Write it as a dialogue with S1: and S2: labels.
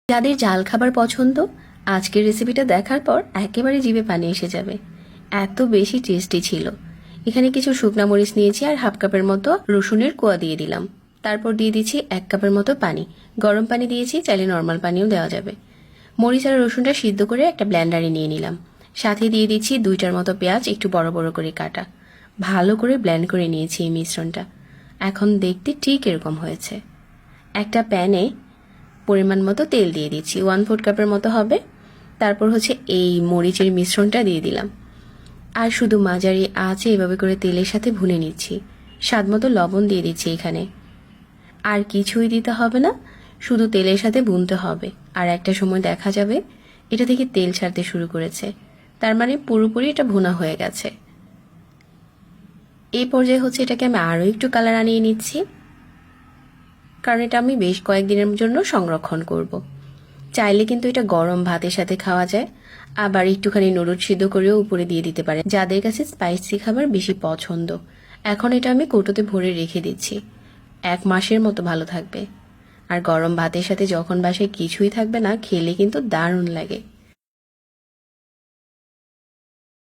S1: যাদের ঝাল খাবার পছন্দ আজকের রেসিপিটা দেখার পর একেবারে জিভে পানি এসে যাবে। এত বেশি টেস্টি ছিল। এখানে কিছু শুকনা মরিচ নিয়েছি আর হাফ কাপের মতো রসুনের কোয়া দিয়ে দিলাম। তারপর দিয়ে দিচ্ছি 1 কাপের মতো পানি। গরম পানি দিয়েছি, চাইলে নর্মাল পানিও দেওয়া যাবে। মরিচ আর রসুনটা সিদ্ধ করে একটা ব্লেন্ডারে নিয়ে নিলাম। সাথে দিয়ে দিচ্ছি 2টার মতো পেঁয়াজ একটু বড় বড় করে কাটা। ভালো করে ব্লেন্ড করে নিয়েছি এই মিশ্রণটা। এখন দেখতে ঠিক এরকম হয়েছে। একটা প্যানে পরিমাণ মতো তেল দিয়ে দিচ্ছি, 1/4 কাপের মতো হবে। তারপর এই মরিচের মিশ্রণটা দিয়ে দিলাম আর শুধু মাঝারি আঁচে এভাবে করে তেলের সাথে ভুনে নিচ্ছি। স্বাদ মতো লবণ দিয়ে দিচ্ছি এখানে। আর কিছুই দিতে হবে না, শুধু তেলের সাথে ভুনতে হবে। আর একটা সময় দেখা যাবে এটা থেকে তেল ছাড়তে শুরু করেছে, তার মানে পুরোপুরি এটা ভুনা হয়ে গেছে। এই পর্যায়ে এটাকে আমি আরও একটু কালার আনিয়ে নিচ্ছি, কারণ এটা আমি বেশ কয়েকদিনের জন্য সংরক্ষণ করব। চাইলে কিন্তু এটা গরম ভাতের সাথে খাওয়া যায়, আবার একটুখানি নুডলস সিদ্ধ করেও উপরে দিয়ে দিতে পারে যাদের কাছে স্পাইসি খাবার বেশি পছন্দ। এখন এটা আমি কৌটোতে ভরে রেখে দিচ্ছি, 1 মাসের মতো ভালো থাকবে। আর গরম ভাতের সাথে যখন বাসায় কিছুই থাকবে না, খেলে কিন্তু দারুণ লাগে।